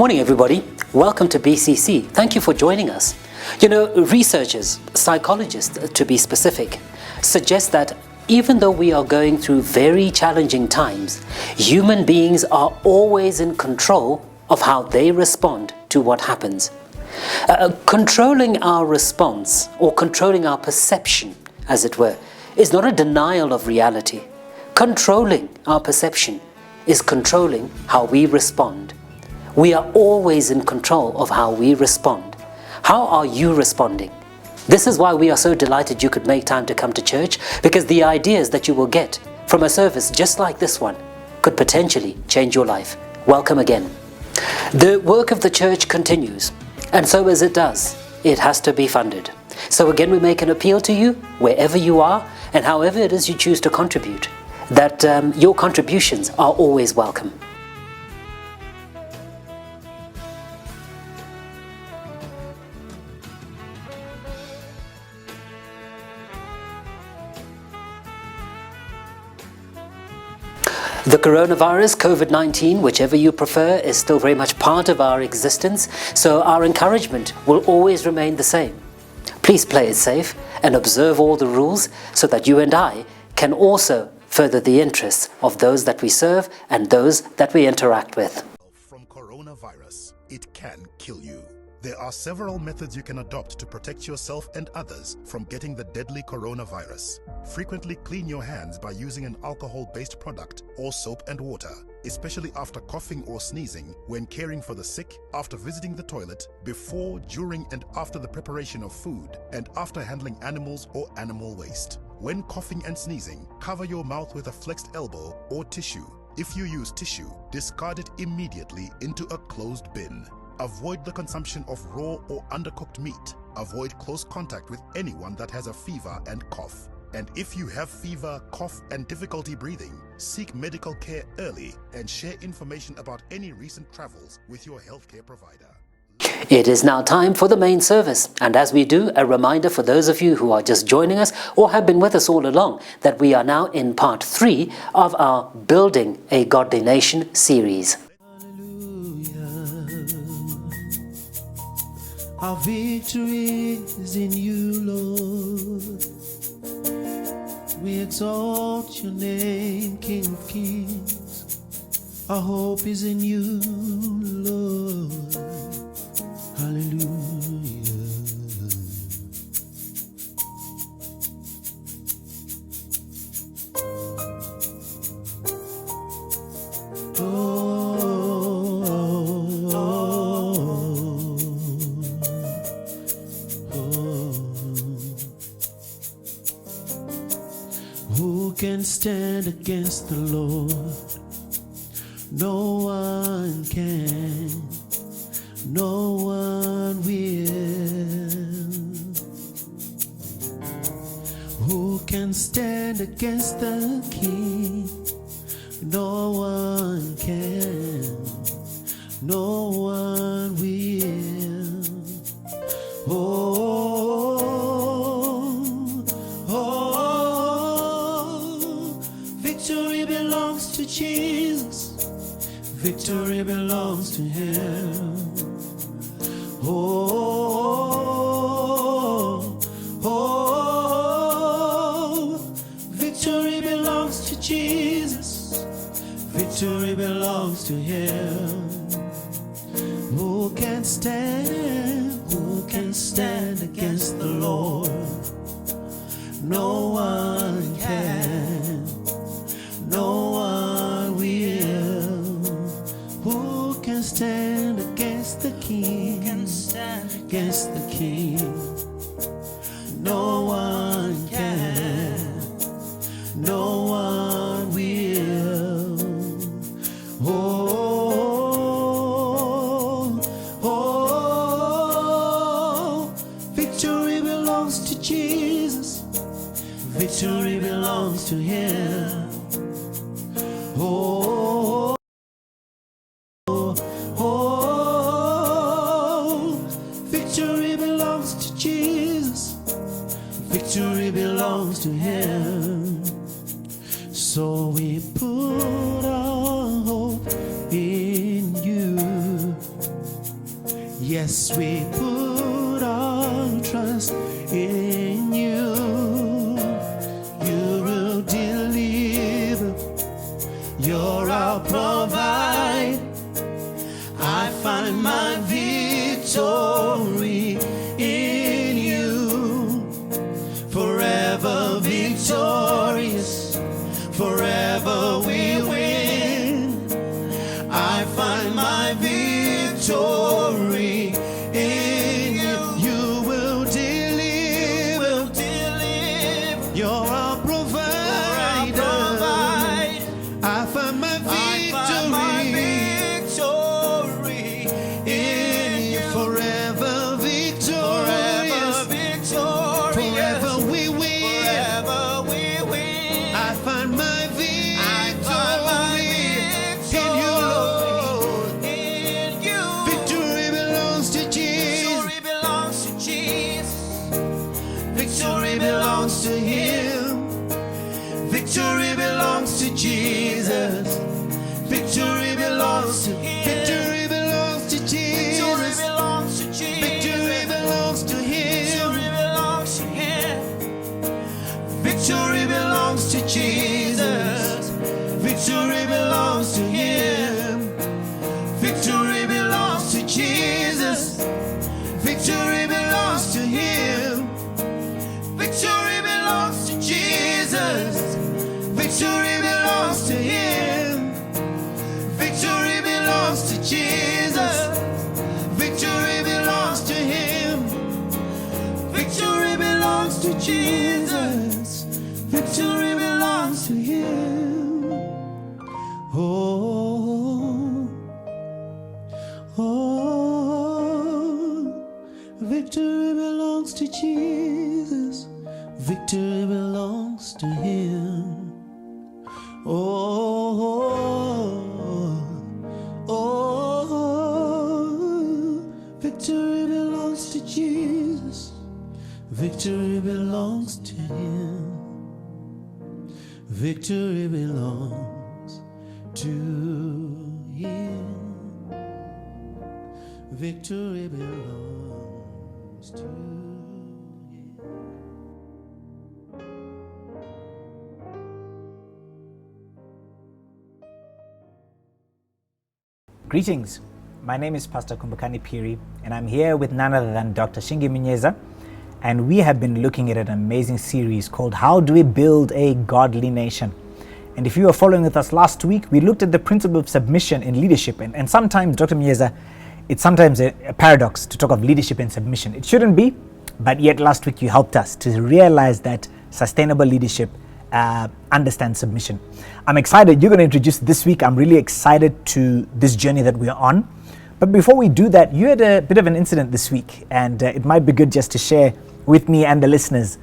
morning, everybody. Welcome to BCC. Thank you for joining us. You know, researchers, psychologists to be specific, suggest that even though we are going through very challenging times, human beings are always in control of how they respond to what happens. Controlling our response, or controlling our perception, as it were, is not a denial of reality. Controlling our perception is controlling how we respond. We are always in control of how we respond. How are you responding? This is why we are so delighted you could make time to come to church, because the ideas that you will get from a service just like this one could potentially change your life. Welcome again. The work of the church continues, and so as it does, it has to be funded. So again, we make an appeal to you, wherever you are, and however it is you choose to contribute, that your contributions are always welcome. The coronavirus, COVID-19, whichever you prefer, is still very much part of our existence, so our encouragement will always remain the same. Please play it safe and observe all the rules so that you and I can also further the interests of those that we serve and those that we interact with. From coronavirus, it can kill you. There are several methods you can adopt to protect yourself and others from getting the deadly coronavirus. Frequently clean your hands by using an alcohol-based product or soap and water, especially after coughing or sneezing, when caring for the sick, after visiting the toilet, before, during and after the preparation of food, and after handling animals or animal waste. When coughing and sneezing, cover your mouth with a flexed elbow or tissue. If you use tissue, discard it immediately into a closed bin. Avoid the consumption of raw or undercooked meat. Avoid close contact with anyone that has a fever and cough. And if you have fever, cough, and difficulty breathing, seek medical care early and share information about any recent travels with your healthcare provider. It is now time for the main service, and as we do, a reminder for those of you who are just joining us or have been with us all along that we are now in part 3 of our Building a Godly Nation series. Our victory is in you, Lord. We exalt your name, King of Kings. Our hope is in you, Lord. Hallelujah. Who can stand against the Lord? No one can, no one will. Who can stand against the King? No one can, no one will. Victory belongs to Jesus. Victory belongs to him. Victory belongs to Jesus. Victory belongs to him. Who can stand? Who can stand against the Lord? No one can. No one will. Who can stand against the King? Against the King. No one can. No one will. Victory belongs to Jesus. Victory belongs to him. Victory belongs to Jesus. Victory belongs to him. So we put our hope in you. Yes, we put our trust in you. You will deliver. You're our provider. I find my victory in you. Forever victorious. Forever we win. I find my victory in you. You will deliver. You're our provider. I find my victory in you. Forever victorious. Forever we win. I find my victory in you, Lord. Victory belongs to Jesus. Victory belongs to Him. Victory belongs to Jesus. Victory belongs to Him. Victory belongs to Jesus. Victory belongs to Him. Victory belongs to Jesus. Victory belongs to Him. Victory belongs to Jesus. Victory belongs to Him. Victory belongs to Jesus. Victory belongs to Him. Victory belongs to Jesus. Victory belongs to Him. Victory belongs to Jesus. Victory belongs to Him. Oh, oh, victory belongs to Jesus. Victory belongs to Him. Oh, victory belongs to Jesus. Victory belongs to Him. Victory belongs to Him. Victory belongs to Him. Greetings, my name is Pastor Kumbukani Piri and I'm here with none other than Dr. Shingi Munyeza, and we have been looking at an amazing series called How Do We Build a Godly Nation? And if you were following with us last week, we looked at the principle of submission in leadership, and sometimes, Dr. Munyeza, it's sometimes a paradox to talk of leadership and submission. It shouldn't be, but yet last week you helped us to realize that sustainable leadership understand submission. I'm excited. You're going to introduce this week. I'm really excited to this journey that we're on. But before we do that, you had a bit of an incident this week, and it might be good just to share with me and the listeners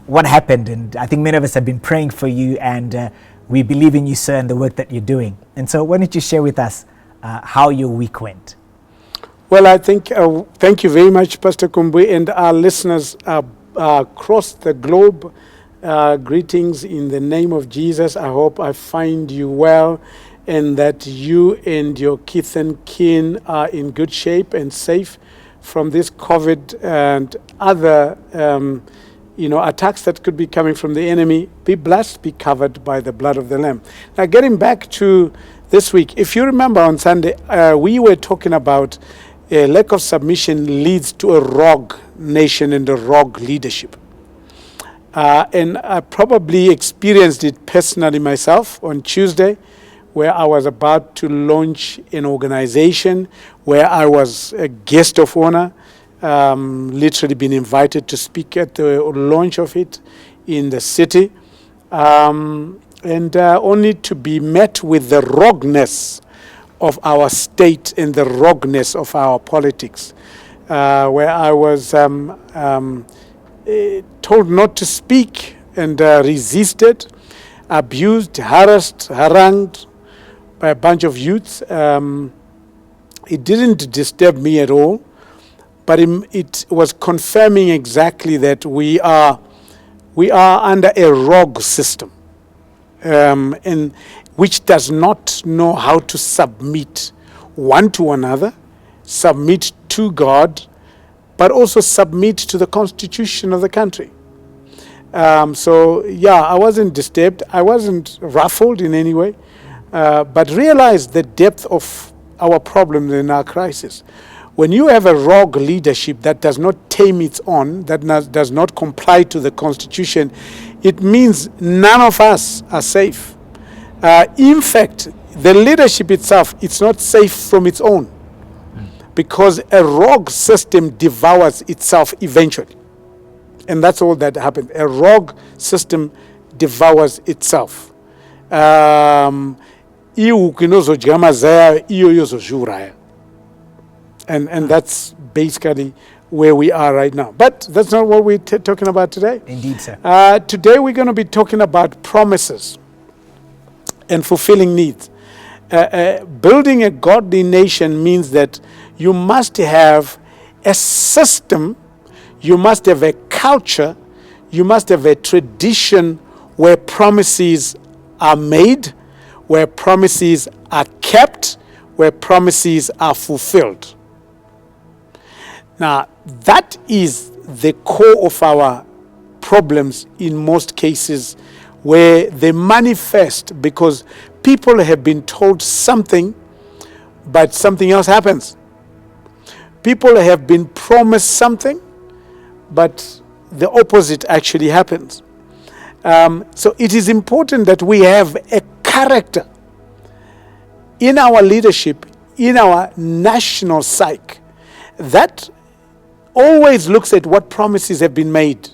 what happened. And I think many of us have been praying for you, and we believe in you, sir, and the work that you're doing. And so why don't you share with us how your week went? Well, I think, thank you very much, Pastor Kumbu, and our listeners across the globe. Greetings in the name of Jesus. I hope I find you well and that you and your kith and kin are in good shape and safe from this COVID and other attacks that could be coming from the enemy. Be blessed, be covered by the blood of the Lamb. Now, getting back to this week, if you remember on Sunday, we were talking about a lack of submission leads to a rogue nation and a rogue leadership. And I probably experienced it personally myself on Tuesday, where I was about to launch an organization where I was a guest of honor, literally been invited to speak at the launch of it in the city, and only to be met with the rogueness of our state and the rogueness of our politics, where I was told not to speak and resisted, abused, harassed, harangued by a bunch of youths. It didn't disturb me at all, but it was confirming exactly that we are under a rogue system, and which does not know how to submit one to another, submit to to God, but also submit to the constitution of the country. So, yeah, I wasn't disturbed. I wasn't ruffled in any way, but realized the depth of our problem and our crisis. When you have a rogue leadership that does not tame its own, that does not comply to the constitution, it means none of us are safe. In fact, the leadership itself, it's not safe from its own, because a rogue system devours itself eventually. And that's all that happens. A rogue system devours itself. And that's basically where we are right now. But that's not what we're talking about today. Indeed, sir. Today we're going to be talking about promises and fulfilling needs. Building a godly nation means that you must have a system, you must have a culture, you must have a tradition where promises are made, where promises are kept, where promises are fulfilled. Now, that is the core of our problems in most cases, where they manifest because people have been told something, but something else happens. People have been promised something, but the opposite actually happens. So it is important that we have a character in our leadership, in our national psyche, that always looks at what promises have been made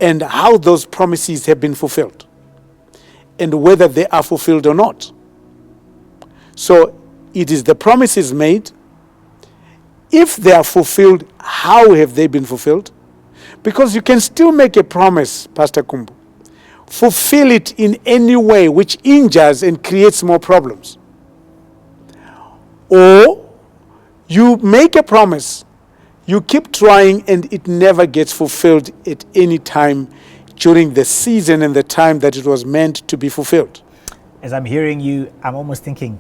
and how those promises have been fulfilled and whether they are fulfilled or not. So it is the promises made. If they are fulfilled, how have they been fulfilled? Because you can still make a promise, Pastor Kumbu, fulfill it in any way which injures and creates more problems. Or you make a promise, you keep trying, and it never gets fulfilled at any time during the season and the time that it was meant to be fulfilled. As I'm hearing you, I'm almost thinking,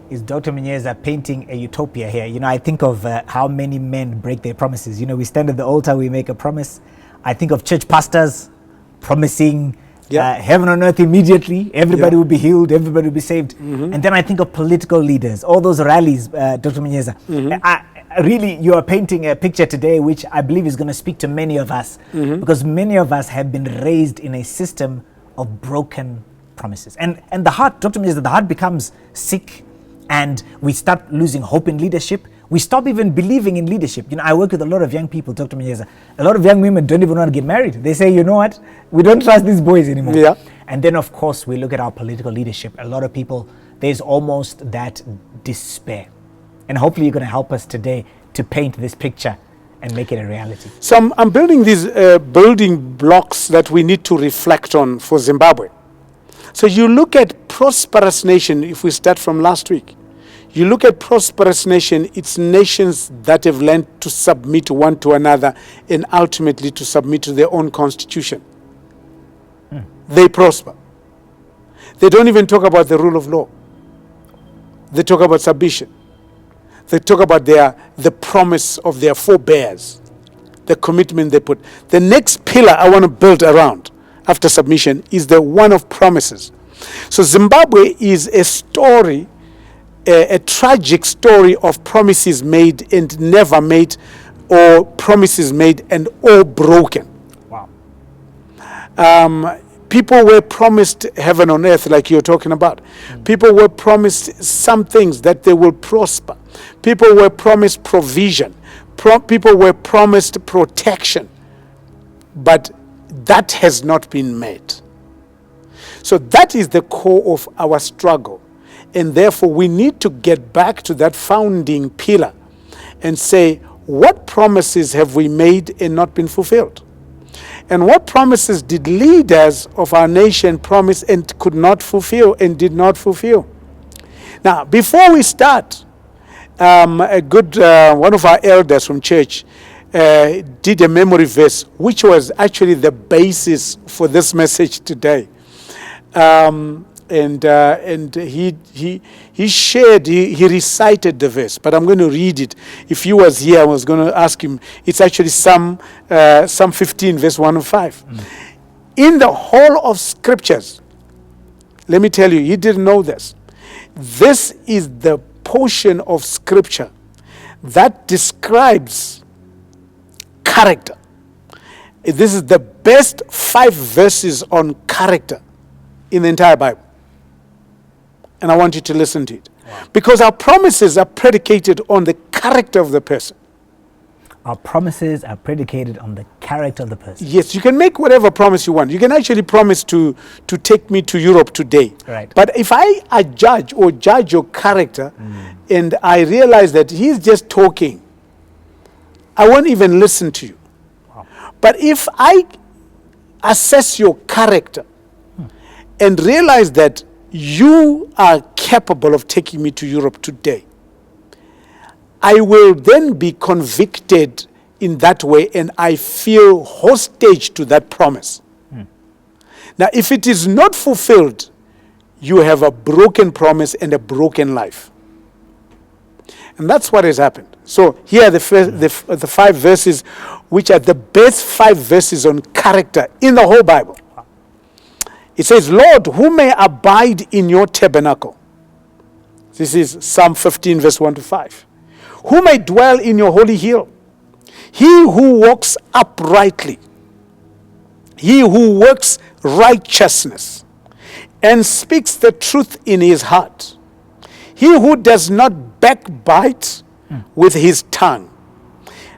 is Dr. Munyeza painting a utopia here? You know, I think of how many men break their promises. You know, we stand at the altar, we make a promise. I think of church pastors promising heaven on earth immediately. Everybody will be healed, everybody will be saved. And then I think of political leaders, all those rallies, Dr. Munyeza. Really, you are painting a picture today which I believe is going to speak to many of us, because many of us have been raised in a system of broken promises. And the heart, Dr. Munyeza, the heart becomes sick, and we start losing hope in leadership. We stop even believing in leadership. You know, I work with a lot of young people, Dr. Munyeza. A lot of young women don't even want to get married. They say, you know what, we don't trust these boys anymore. Yeah. And then, of course, we look at our political leadership. A lot of people, there's almost that despair. And hopefully you're going to help us today to paint this picture and make it a reality. So I'm building these building blocks that we need to reflect on for Zimbabwe. So you look at prosperous nation, if we start from last week, you look at prosperous nation, it's nations that have learned to submit one to another and ultimately to submit to their own constitution. They prosper. They don't even talk about the rule of law. They talk about submission. They talk about the promise of their forebears, the commitment they put. The next pillar I want to build around after submission is the one of promises. So Zimbabwe is a story, a tragic story of promises made and never made, or promises made and all broken. Wow. People were promised heaven on earth, like you're talking about. People were promised some things, that they will prosper. People were promised provision. People were promised protection. But that has not been met. So that is the core of our struggle. And therefore, we need to get back to that founding pillar and say, what promises have we made and not been fulfilled? And what promises did leaders of our nation promise and could not fulfill and did not fulfill? Now, before we start, a good one of our elders from church did a memory verse, which was actually the basis for this message today. and he shared, he recited the verse, but I'm going to read it. If he was here, I was going to ask him. It's actually Psalm 15, verse 1 and 5. In the whole of scriptures, let me tell you, he didn't know this. This is the portion of scripture that describes character. This is the best 5 verses on character in the entire Bible. And I want you to listen to it. Wow. Because our promises are predicated on the character of the person. Our promises are predicated on the character of the person. Yes, you can make whatever promise you want. You can actually promise to take me to Europe today. Right. But if I judge your character and I realize that he's just talking, I won't even listen to you. Wow. But if I assess your character and realize that you are capable of taking me to Europe today, I will then be convicted in that way, and I feel hostage to that promise. Now, if it is not fulfilled, you have a broken promise and a broken life. And that's what has happened. So here are the 5 verses, which are the best 5 verses on character in the whole Bible. It says, Lord, who may abide in your tabernacle? This is Psalm 15, verse 1 to 5. Who may dwell in your holy hill? He who walks uprightly, he who works righteousness, and speaks the truth in his heart. He who does not backbite with his tongue,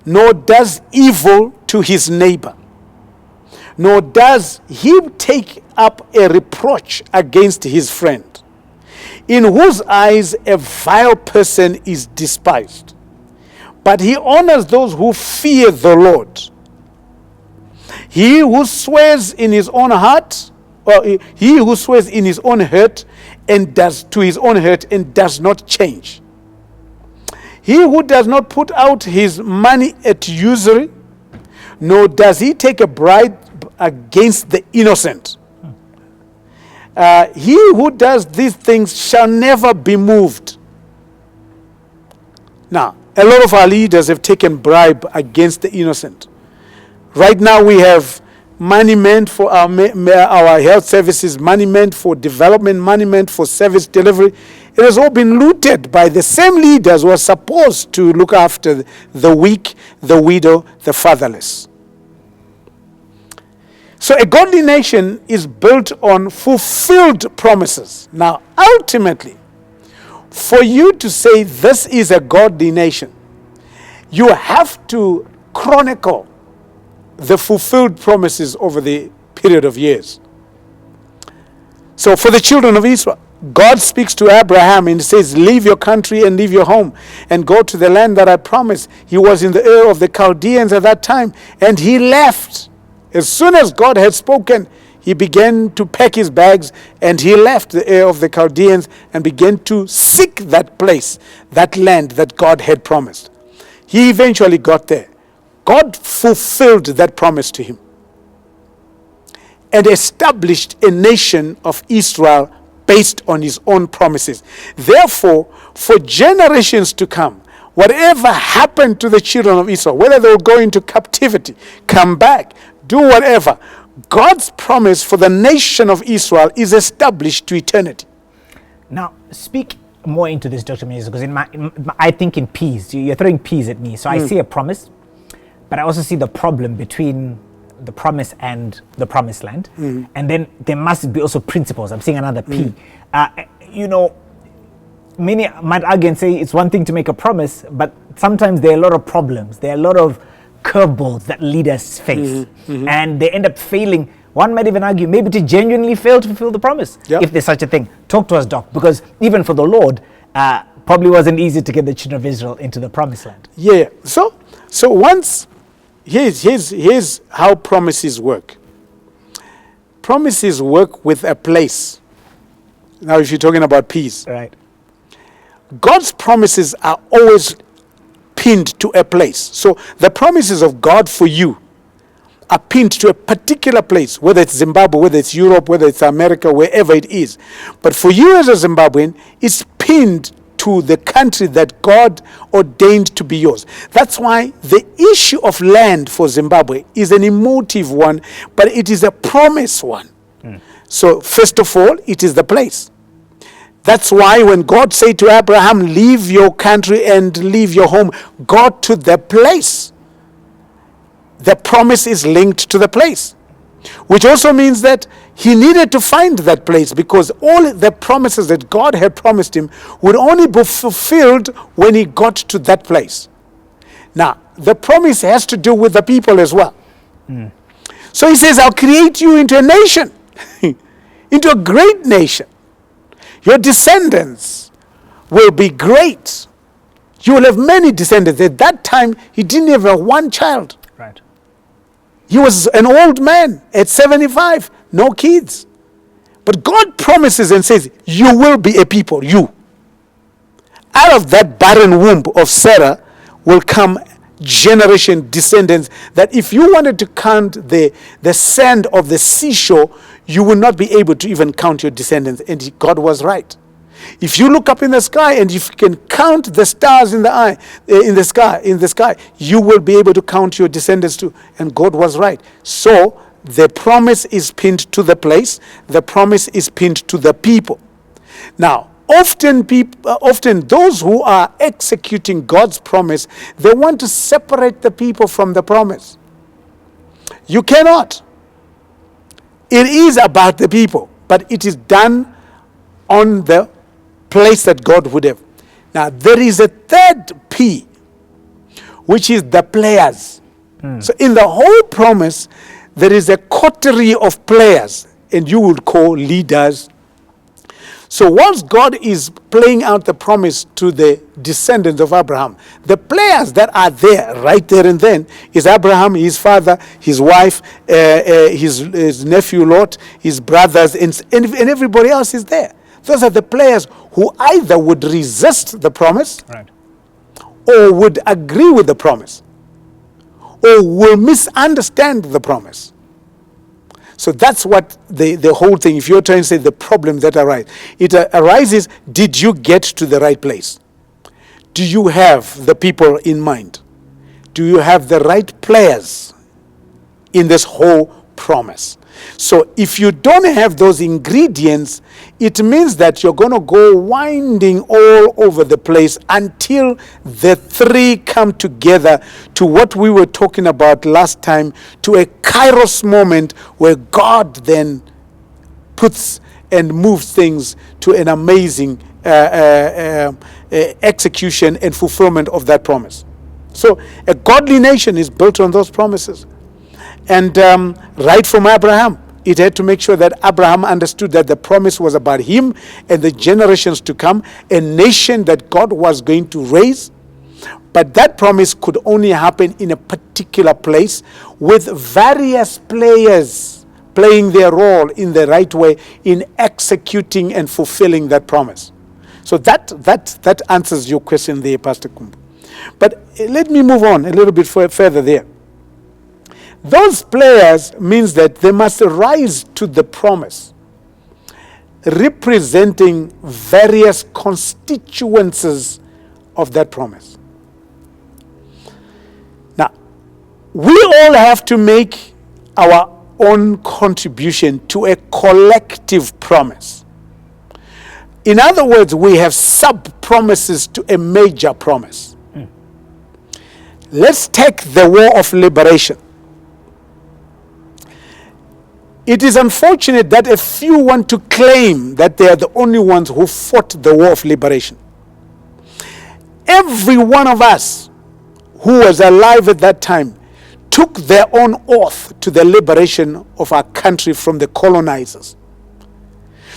nor does evil to his neighbor, nor does he take up a reproach against his friend, in whose eyes a vile person is despised. But he honors those who fear the Lord. He who swears in his own heart, or he who swears in his own hurt and does to his own hurt and does not change. He who does not put out his money at usury, nor does he take a bribe against the innocent. He who does these things shall never be moved. Now, a lot of our leaders have taken bribe against the innocent. Right now we have money meant for our health services, money meant for development, money meant for service delivery. It has all been looted by the same leaders who are supposed to look after the weak, the widow, the fatherless. So a godly nation is built on fulfilled promises. Now, ultimately, for you to say this is a godly nation, you have to chronicle the fulfilled promises over the period of years. So for the children of Israel, God speaks to Abraham and says, leave your country and leave your home and go to the land that I promised. He was in the Ur of the Chaldeans at that time, and he left. As soon as God had spoken, he began to pack his bags and he left the Ur of the Chaldeans and began to seek that place, that land that God had promised. He eventually got there. God fulfilled that promise to him and established a nation of Israel based on his own promises. Therefore, for generations to come, whatever happened to the children of Israel, whether they will go into captivity, come back, do whatever, God's promise for the nation of Israel is established to eternity. Now, speak more into this, Dr. Munyeza, because I think in P's. You're throwing P's at me. So I see a promise, but I also see the problem between the promise and the promised land. And then there must be also principles. I'm seeing another P. Many might argue and say it's one thing to make a promise, but sometimes there are a lot of problems. There are a lot of curveballs that leaders face, and they end up failing. One might even argue maybe to genuinely fail to fulfill the promise, if there's such a thing. Talk to us, Doc, because even for the Lord, probably wasn't easy to get the children of Israel into the promised land. Yeah. So once, here's how promises work. Promises work with a place. Now, if you're talking about peace, Right. God's promises are always pinned to a place. So the promises of God for you are pinned to a particular place, whether it's Zimbabwe, whether it's Europe, whether it's America, wherever it is. But for you as a Zimbabwean, it's pinned to the country that God ordained to be yours. That's why the issue of land for Zimbabwe is an emotive one, but it is a promise one. So first of all, it is the place. That's why when God said to Abraham, leave your country and leave your home, go to the place. The promise is linked to the place, which also means that he needed to find that place, because all the promises that God had promised him would only be fulfilled when he got to that place. Now, the promise has to do with the people as well. So he says, I'll create you into a nation, into a great nation. Your descendants will be great. You will have many descendants. At that time, he didn't have one child. Right. He was an old man at 75, no kids. But God promises and says, you will be a people, you. Out of that barren womb of Sarah will come generation descendants that if you wanted to count the sand of the seashore, you will not be able to even count your descendants. And God was right. If you look up in the sky and if you can count the stars in the sky, you will be able to count your descendants too. And God was right. So the promise is pinned to the place. The promise is pinned to the people. Now, often those who are executing God's promise, they want to separate the people from the promise. You cannot. It is about the people, but it is done on the place that God would have. Now, there is a third P, which is the players. So in the whole promise, there is a coterie of players, and you would call leaders. So once God is playing out the promise to the descendants of Abraham, the players that are there, right there and then, is Abraham, his father, his wife, his nephew Lot, his brothers, and everybody else is there. Those are the players who either would resist the promise, Right. or would agree with the promise, or will misunderstand the promise. So that's what the whole thing, if you're trying to say the problems that arise, it arises, did you get to the right place? Do you have the people in mind? Do you have the right players in this whole promise? So if you don't have those ingredients, it means that you're going to go winding all over the place until the three come together to what we were talking about last time, to a kairos moment where God then puts and moves things to an amazing execution and fulfillment of that promise. So a godly nation is built on those promises. And right from Abraham, it had to make sure that Abraham understood that the promise was about him and the generations to come, a nation that God was going to raise. But that promise could only happen in a particular place with various players playing their role in the right way in executing and fulfilling that promise. So that answers your question there, Pastor Kumbu. But let me move on a little bit further there. Those players means that they must rise to the promise, representing various constituencies of that promise. Now, we all have to make our own contribution to a collective promise. In other words, we have sub-promises to a major promise. Let's take the war of liberation. It is unfortunate that a few want to claim that they are the only ones who fought the war of liberation. Every one of us who was alive at that time took their own oath to the liberation of our country from the colonizers.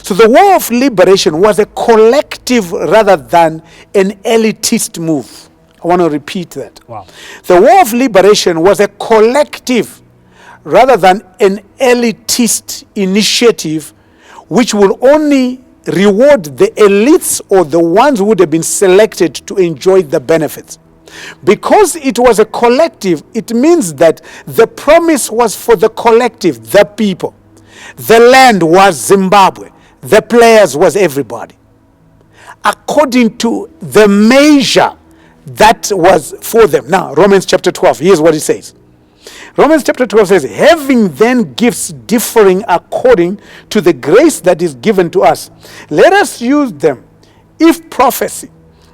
So the war of liberation was a collective rather than an elitist move. I want to repeat that. Wow. The war of liberation was a collective rather than an elitist initiative which will only reward the elites or the ones who would have been selected to enjoy the benefits. Because it was a collective, it means that the promise was for the collective, the people. The land was Zimbabwe. The players was everybody. According to the measure that was for them. Now, Romans chapter 12, here's what it says. Romans chapter 12 says, having then gifts differing according to the grace that is given to us, let us use them. If prophecy,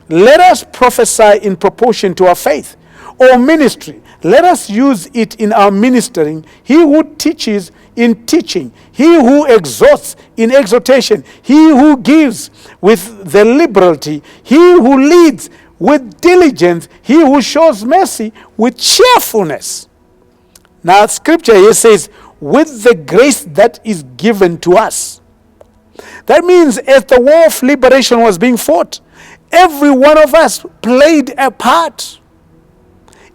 let us prophesy in proportion to our faith. Or ministry, let us use it in our ministering. He who teaches in teaching, he who exhorts in exhortation, he who gives with the liberality, he who leads with diligence, he who shows mercy with cheerfulness. Now, scripture here says, with the grace that is given to us. That means as the war of liberation was being fought, every one of us played a part.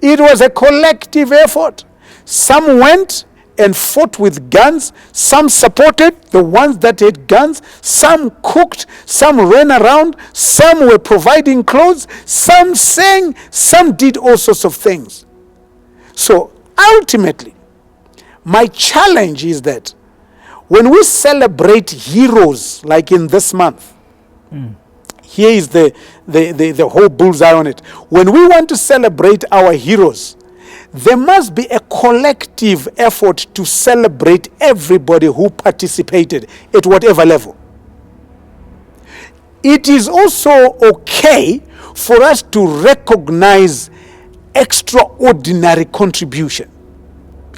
It was a collective effort. Some went and fought with guns. Some supported the ones that had guns. Some cooked. Some ran around. Some were providing clothes. Some sang. Some did all sorts of things. So ultimately, my challenge is that when we celebrate heroes, like in this month, here is the whole bullseye on it. When we want to celebrate our heroes, there must be a collective effort to celebrate everybody who participated at whatever level. It is also okay for us to recognize extraordinary contribution.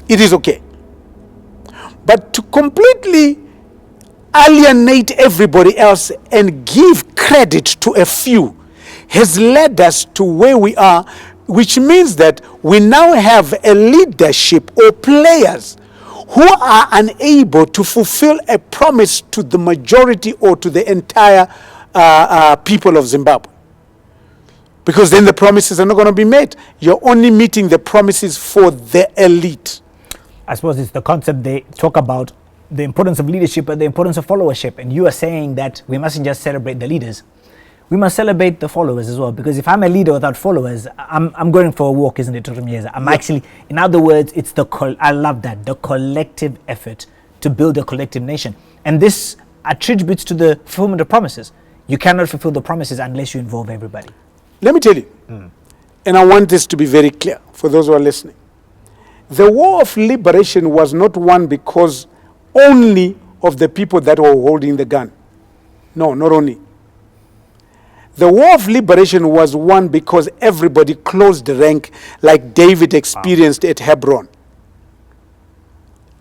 It is okay. But to completely alienate everybody else and give credit to a few has led us to where we are, which means that we now have a leadership or players who are unable to fulfill a promise to the majority or to the entire people of Zimbabwe. Because then the promises are not going to be met. You're only meeting the promises for the elite. I suppose it's the concept they talk about, the importance of leadership and the importance of followership. And you are saying that we mustn't just celebrate the leaders. We must celebrate the followers as well. Because if I'm a leader without followers, I'm going for a walk, isn't it, Dr. Munyeza? Actually, in other words, it's I love that, the collective effort to build a collective nation. And this attributes to the fulfillment of promises. You cannot fulfill the promises unless you involve everybody. Let me tell you, and I want this to be very clear for those who are listening. The war of liberation was not won because only of the people that were holding the gun. No, not only. The war of liberation was won because everybody closed the rank like David experienced at Hebron.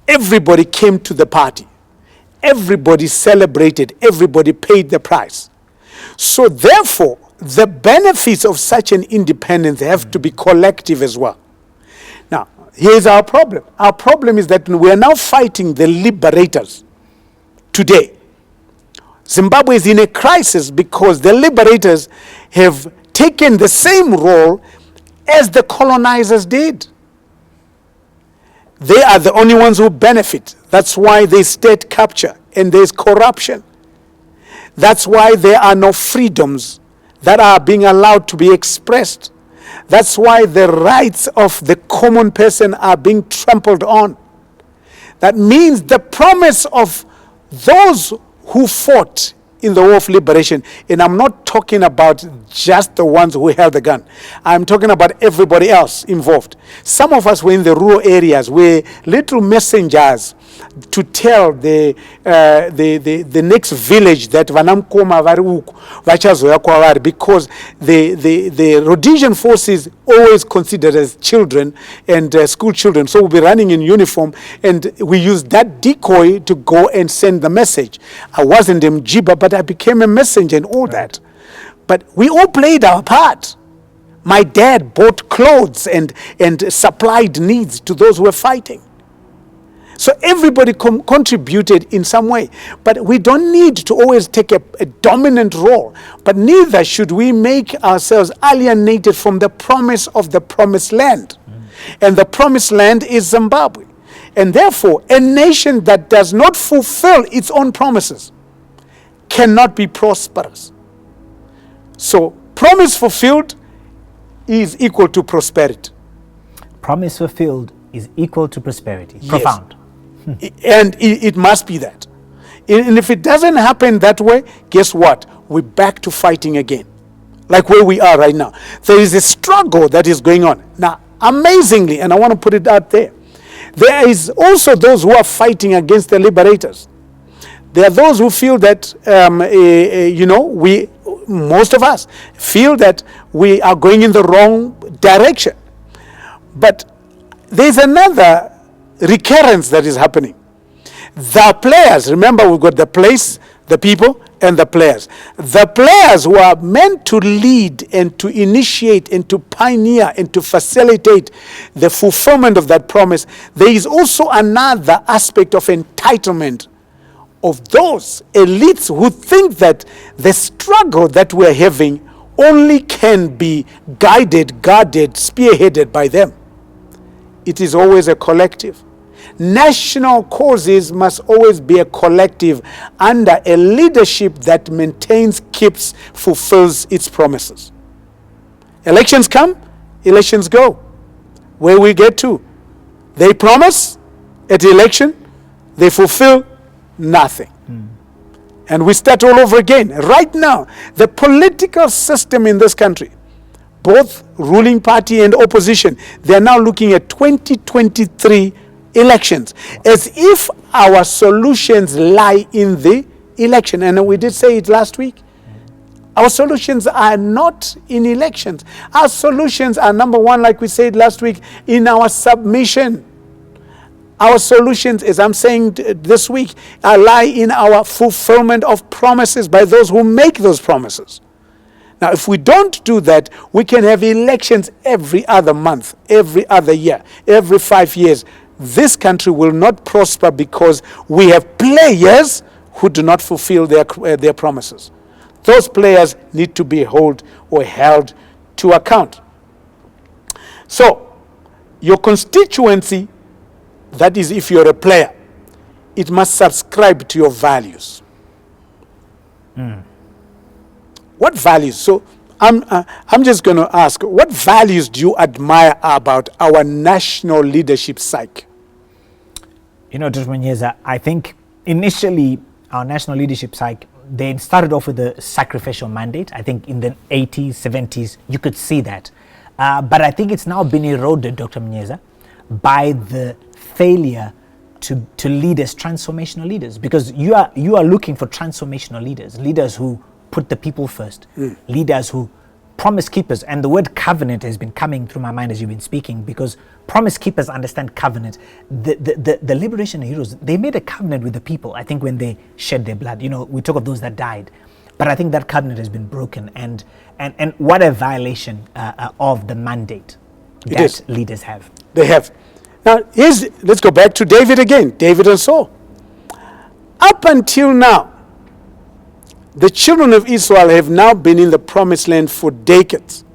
Everybody came to the party. Everybody celebrated. Everybody paid the price. So therefore, the benefits of such an independence have to be collective as well. Now, here's our problem. Our problem is that we are now fighting the liberators today. Zimbabwe is in a crisis because the liberators have taken the same role as the colonizers did. They are the only ones who benefit. That's why there's state capture and there's corruption. That's why there are no freedoms that are being allowed to be expressed. That's why the rights of the common person are being trampled on. That means the promise of those who fought in the war of liberation, and I'm not talking about just the ones who held the gun. I'm talking about everybody else involved. Some of us were in the rural areas, where little messengers to tell the next village that vanamkoma vari uku vachazoya kwavari, because the Rhodesian forces always considered as children and school children, so we'll be running in uniform, and we used that decoy to go and send the message. I wasn't a Mjiba, but I became a messenger and all that. But we all played our part. My dad bought clothes and supplied needs to those who were fighting. So everybody contributed in some way. But we don't need to always take a dominant role. But neither should we make ourselves alienated from the promise of the promised land. And the promised land is Zimbabwe. And therefore, a nation that does not fulfill its own promises cannot be prosperous. So, promise fulfilled, is equal to prosperity. Promise fulfilled is equal to prosperity. Yes. Profound. And it must be that. And if it doesn't happen that way, guess what? We're back to fighting again. Like where we are right now. There is a struggle that is going on. Now, amazingly, and I want to put it out there, there is also those who are fighting against the liberators. There are those who feel that, most of us feel that we are going in the wrong direction. But there's another recurrence that is happening. The players, remember we've got the place, the people, and the players. The players who are meant to lead and to initiate and to pioneer and to facilitate the fulfillment of that promise, there is also another aspect of entitlement of those elites who think that the struggle that we're having only can be guided, guarded, spearheaded by them. It is always a collective. National causes must always be a collective under a leadership that maintains, keeps, fulfills its promises. Elections come, elections go. Where we get to? They promise at the election, they fulfill nothing. And we start all over again. Right now, the political system in this country, both ruling party and opposition, they are now looking at 2023 elections as if our solutions lie in the election. And we did say it last week. Our solutions are not in elections. Our solutions are, number one, like we said last week, in our submission. Our solutions, as I'm saying this week, lie in our fulfillment of promises by those who make those promises. Now, if we don't do that, we can have elections every other month, every other year, every 5 years. This country will not prosper because we have players who do not fulfill their promises. Those players need to be held to account. So, your constituency, that is if you're a player, it must subscribe to your values. What values? So I'm just going to ask, what values do you admire about our national leadership psyche? You know, Dr. Munyeza, I think initially our national leadership psyche, they started off with a sacrificial mandate. I think in the 80s, 70s, you could see that. But I think it's now been eroded, Dr. Munyeza, by the failure to lead as transformational leaders. Because you are looking for transformational leaders who put the people first, leaders who promise keepers. And the word covenant has been coming through my mind as you've been speaking, because promise keepers understand covenant. The liberation heroes, they made a covenant with the people, I think, when they shed their blood. You know, we talk of those that died. But I think that covenant has been broken. And what a violation of the mandate that leaders have. They have. Now, let's go back to David again. David and Saul. Up until now, the children of Israel have now been in the promised land for decades.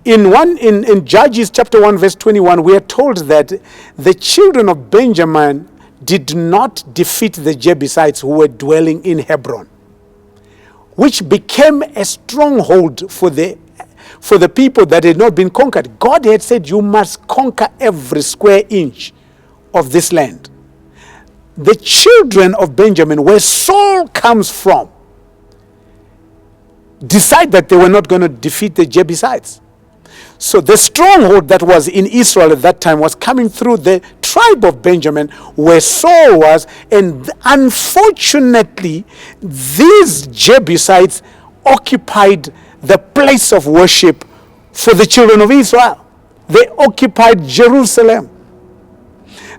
In Judges chapter 1 verse 21, we are told that the children of Benjamin did not defeat the Jebusites who were dwelling in Hebron, which became a stronghold for the people that had not been conquered. God had said, you must conquer every square inch of this land. The children of Benjamin, where Saul comes from, decide that they were not going to defeat the Jebusites. So the stronghold that was in Israel at that time was coming through the tribe of Benjamin, where Saul was, and unfortunately, these Jebusites occupied the place of worship for the children of Israel. They occupied Jerusalem.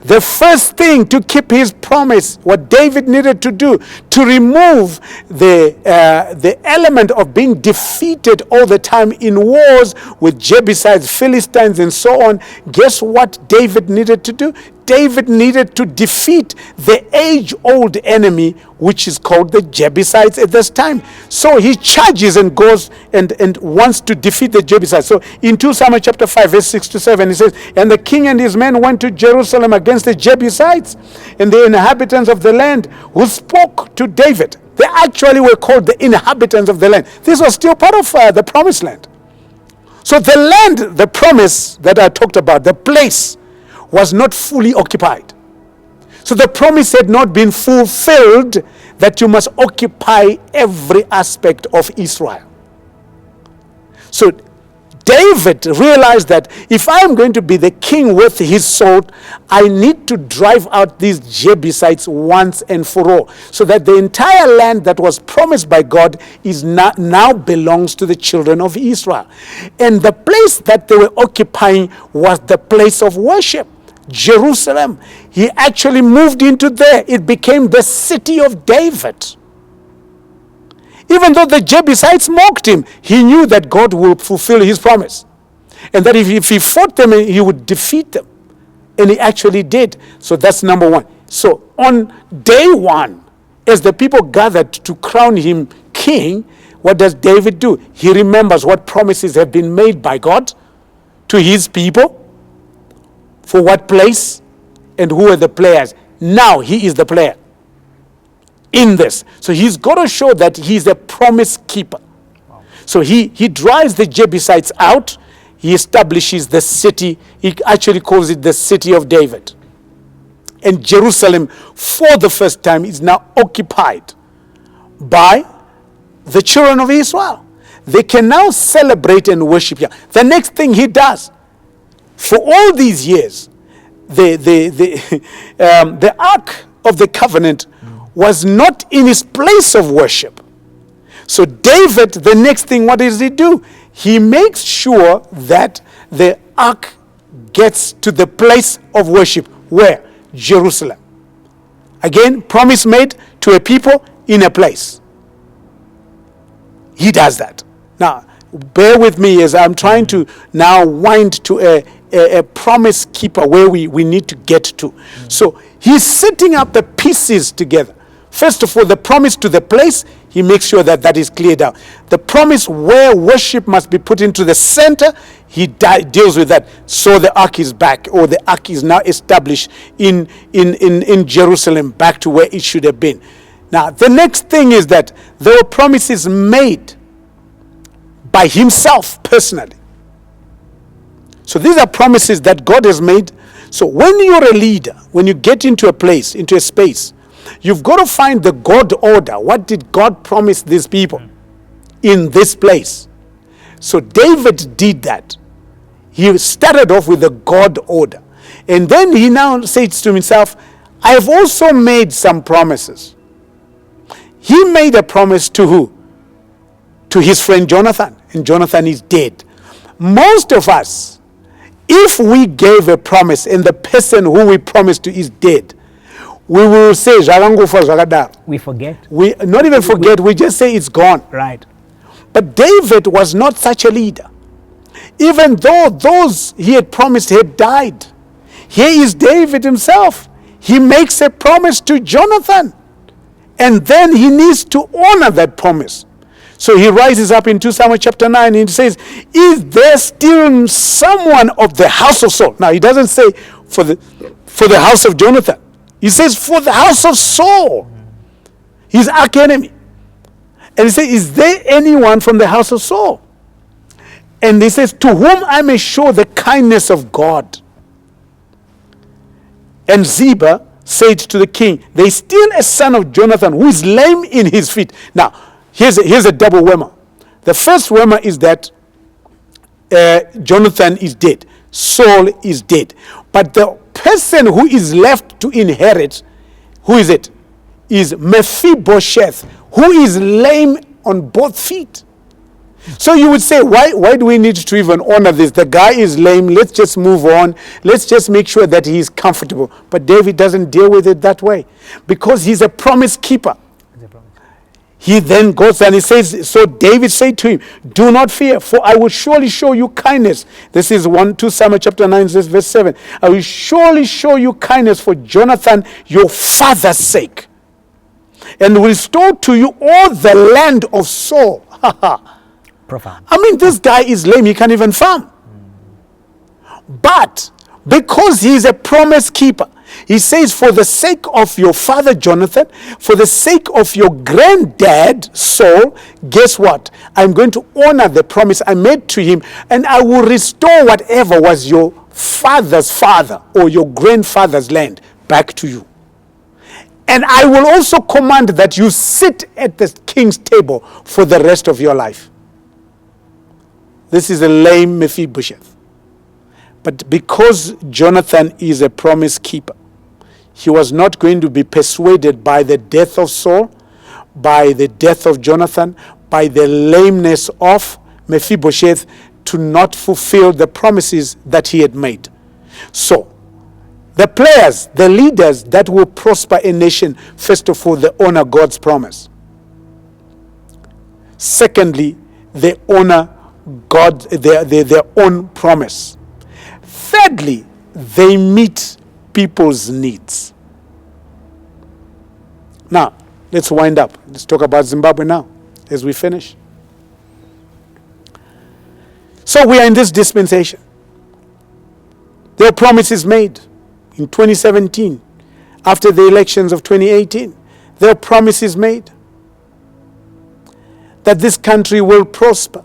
The first thing to keep his promise, what David needed to do to remove the element of being defeated all the time in wars with Jebusites, Philistines, and so on, guess what David needed to do? David needed to defeat the age-old enemy, which is called the Jebusites at this time. So he charges and goes and wants to defeat the Jebusites. So in 2 Samuel chapter 5, verse 6 to 7, he says, and the king and his men went to Jerusalem against the Jebusites and the inhabitants of the land who spoke to David. They actually were called the inhabitants of the land. This was still part of the promised land. So the land, the promise that I talked about, the place was not fully occupied. So the promise had not been fulfilled that you must occupy every aspect of Israel. So David realized that if I'm going to be the king worth his salt, I need to drive out these Jebusites once and for all, so that the entire land that was promised by God is now belongs to the children of Israel. And the place that they were occupying was the place of worship, Jerusalem. He actually moved into there. It became the city of David. Even though the Jebusites mocked him, he knew that God would fulfill his promise. And that if he fought them, he would defeat them. And he actually did. So that's number one. So on day one, as the people gathered to crown him king, what does David do? He remembers what promises have been made by God to his people, for what place, and who are the players. Now he is the player in this. So he's got to show that he's a promise keeper. Wow. So he drives the Jebusites out. He establishes the city. He actually calls it the city of David. And Jerusalem, for the first time, is now occupied by the children of Israel. They can now celebrate and worship here. The next thing he does, for all these years, the Ark of the Covenant was not in his place of worship. So David, the next thing, what does he do? He makes sure that the ark gets to the place of worship. Where? Jerusalem. Again, promise made to a people in a place. He does that. Now, bear with me as I'm trying to now wind to a promise keeper where we need to get to. So he's setting up the pieces together. First of all, the promise to the place, he makes sure that that is cleared out. The promise where worship must be put into the center, he deals with that. So the ark is back, or the ark is now established in Jerusalem, back to where it should have been. Now, the next thing is that there were promises made by himself personally. So these are promises that God has made. So when you're a leader, when you get into a place, into a space, you've got to find the God order. What did God promise these people in this place? So David did that. He started off with the God order. And then he now says to himself, I have also made some promises. He made a promise to who? To his friend Jonathan. And Jonathan is dead. Most of us, if we gave a promise and the person who we promised to is dead, we will say, We forget. We not even forget, we just say it's gone. Right. But David was not such a leader. Even though those he had promised had died, here is David himself. He makes a promise to Jonathan. And then he needs to honor that promise. So he rises up in 2 Samuel chapter 9 and he says, is there still someone of the house of Saul? Now he doesn't say for the house of Jonathan. He says for the house of Saul, his arch enemy. And he says, is there anyone from the house of Saul? And he says, to whom I may show the kindness of God. And Ziba said to the king, there is still a son of Jonathan who is lame in his feet. Now, here's a double whammer. The first whammer is that Jonathan is dead. Saul is dead. But the person who is left to inherit, who is it? Is Mephibosheth, who is lame on both feet. So you would say, why do we need to even honor this? The guy is lame. Let's just move on. Let's just make sure that he is comfortable. But David doesn't deal with it that way because he's a promise keeper. He then goes and he says, so David said to him, do not fear, for I will surely show you kindness. This is 2 Samuel chapter 9, verse 7. I will surely show you kindness for Jonathan, your father's sake, and will restore to you all the land of Saul. Profound. I mean, this guy is lame. He can't even farm. But because he is a promise keeper, he says, for the sake of your father Jonathan, for the sake of your granddad Saul, guess what? I'm going to honor the promise I made to him, and I will restore whatever was your father's father or your grandfather's land back to you. And I will also command that you sit at the king's table for the rest of your life. This is a lame Mephibosheth. But because Jonathan is a promise keeper, he was not going to be persuaded by the death of Saul, by the death of Jonathan, by the lameness of Mephibosheth to not fulfill the promises that he had made. So, the players, the leaders that will prosper a nation, first of all, they honor God's promise. Secondly, they honor God, their own promise. Thirdly, they meet people's needs. Now, let's wind up. Let's talk about Zimbabwe now as we finish. So we are in this dispensation. There are promises made in 2017, after the elections of 2018. There are promises made that this country will prosper.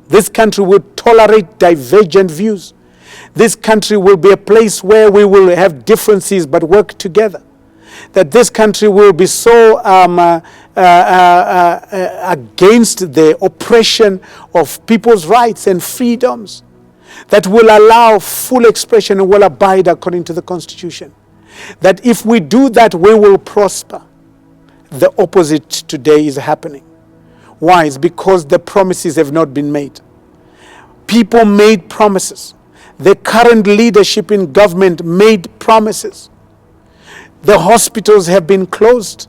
This country will tolerate divergent views. This country will be a place where we will have differences but work together. That this country will be so against the oppression of people's rights and freedoms that will allow full expression and will abide according to the Constitution. That if we do that, we will prosper. The opposite today is happening. Why? It's because the promises have not been made. People made promises. The current leadership in government made promises. The hospitals have been closed.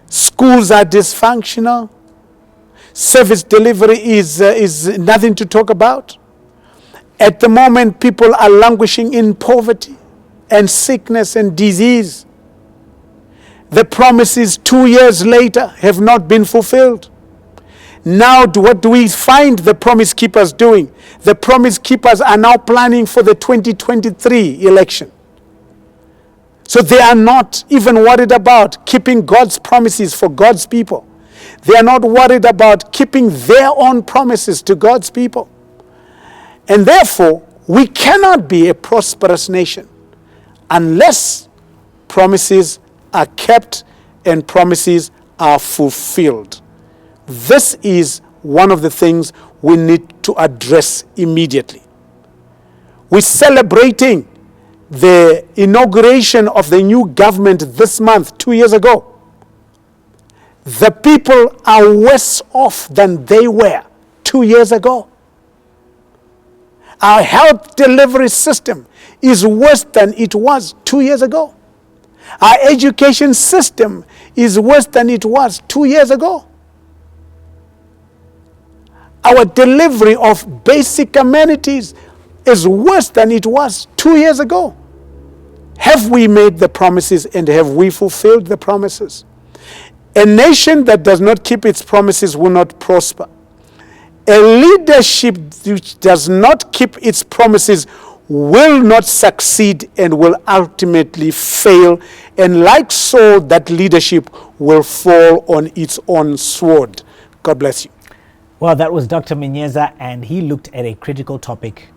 Schools are dysfunctional. Service delivery is nothing to talk about. At the moment, people are languishing in poverty and sickness and disease. The promises 2 years later have not been fulfilled. Now, what do we find the promise keepers doing? The promise keepers are now planning for the 2023 election. So they are not even worried about keeping God's promises for God's people. They are not worried about keeping their own promises to God's people. And therefore, we cannot be a prosperous nation unless promises are kept and promises are fulfilled. This is one of the things we need to address immediately. We're celebrating the inauguration of the new government this month, 2 years ago. The people are worse off than they were 2 years ago. Our health delivery system is worse than it was 2 years ago. Our education system is worse than it was 2 years ago. Our delivery of basic amenities is worse than it was 2 years ago. Have we made the promises and have we fulfilled the promises? A nation that does not keep its promises will not prosper. A leadership which does not keep its promises will not succeed and will ultimately fail. And like Saul, that leadership will fall on its own sword. God bless you. Well, that was Dr. Munyeza, and he looked at a critical topic.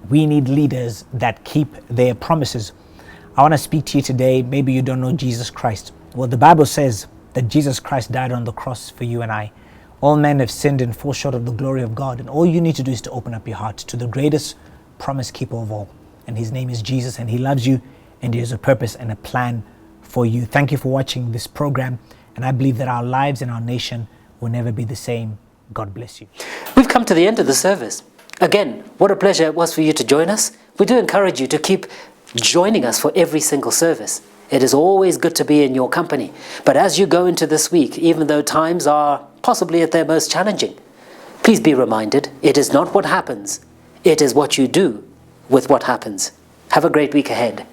We need leaders that keep their promises. I want to speak to you today. Maybe you don't know Jesus Christ. Well, the Bible says that Jesus Christ died on the cross for you and I. All men have sinned and fall short of the glory of God. And all you need to do is to open up your heart to the greatest promise keeper of all. And his name is Jesus, and he loves you, and he has a purpose and a plan for you. Thank you for watching this program. And I believe that our lives and our nation will never be the same. God bless you. We've come to the end of the service. Again, what a pleasure it was for you to join us. We do encourage you to keep joining us for every single service. It is always good to be in your company. But as you go into this week, even though times are possibly at their most challenging, please be reminded, it is not what happens, it is what you do with what happens. Have a great week ahead.